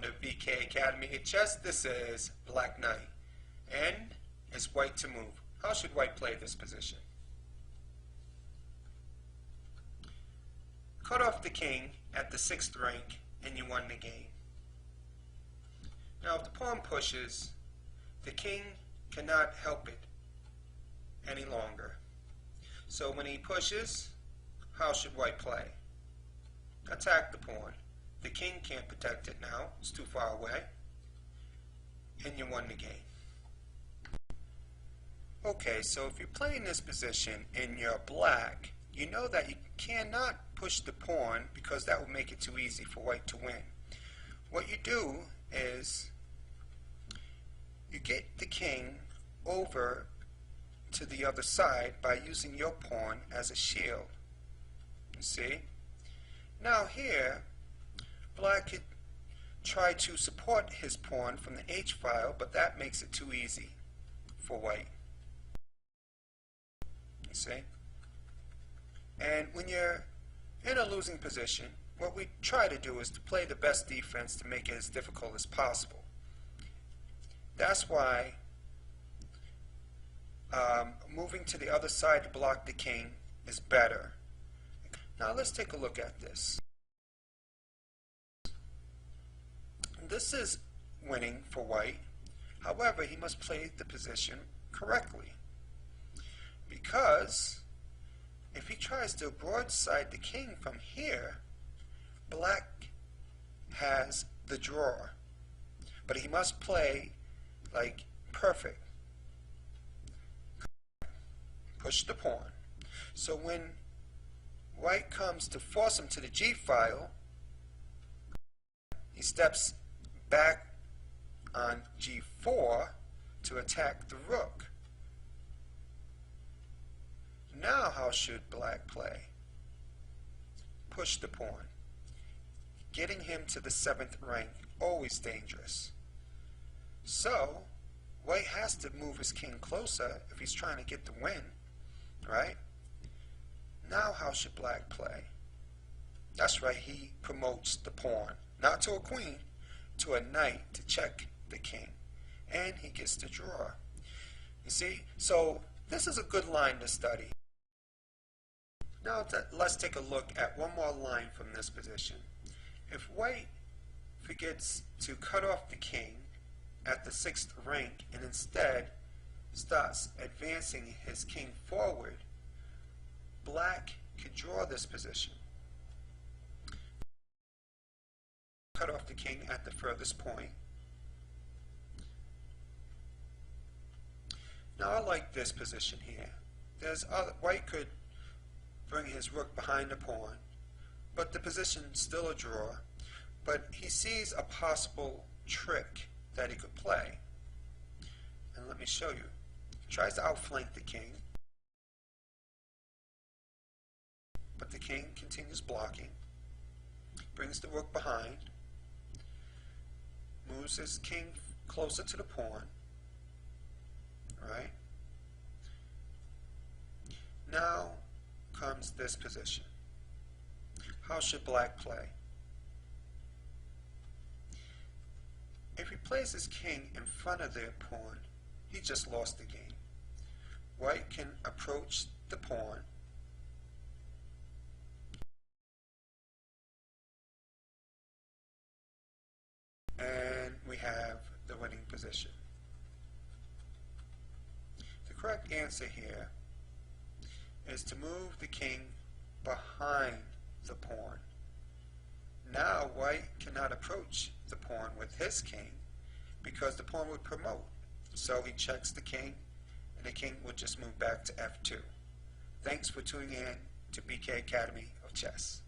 to BK Academy of Chess. This is Black Knight. And it's white to move. How should white play this position? Cut off the king at the 6th rank and you won the game. Now if the pawn pushes, the king cannot help it any longer. So when he pushes, how should white play? Attack the pawn. The king can't protect it now, it's too far away, and you won the game. Okay, so if you're playing this position and you're black, you know that you cannot push the pawn because that would make it too easy for white to win. What you do is you get the king over to the other side by using your pawn as a shield. You see? Now here, black could try to support his pawn from the H-file, but that makes it too easy for white. You see? And when you're in a losing position, what we try to do is to play the best defense to make it as difficult as possible. That's why moving to the other side to block the king is better. Now let's take a look at this. This is winning for white. However, he must play the position correctly. Because if he tries to broadside the king from here, black has the draw. But he must play like perfect. Push the pawn. So when white comes to force him to the G-file, he steps back on G4 to attack the rook. Now how should black play? Push the pawn. Getting him to the 7th rank, always dangerous. So white has to move his king closer if he's trying to get the win, right? Now how should black play? That's right, he promotes the pawn, not to a queen, to a knight to check the king. And he gets the draw. You see? So this is a good line to study. Now let's take a look at one more line from this position. If white forgets to cut off the king at the 6th rank and instead starts advancing his king forward, black could draw this position. Cut off the king at the furthest point. Now I like this position here. White could bring his rook behind the pawn, but the position's still a draw. But he sees a possible trick that he could play. And let me show you. He tries to outflank the king, but the king continues blocking, brings the rook behind, moves his king closer to the pawn, right? Now comes this position. How should black play? If he plays his king in front of their pawn, he just lost the game. White can approach the pawn, and we have the winning position. The correct answer here is to move the king behind the pawn. Now white cannot approach the pawn with his king because the pawn would promote. So he checks the king and the king would just move back to F2. Thanks for tuning in to BK Academy of Chess.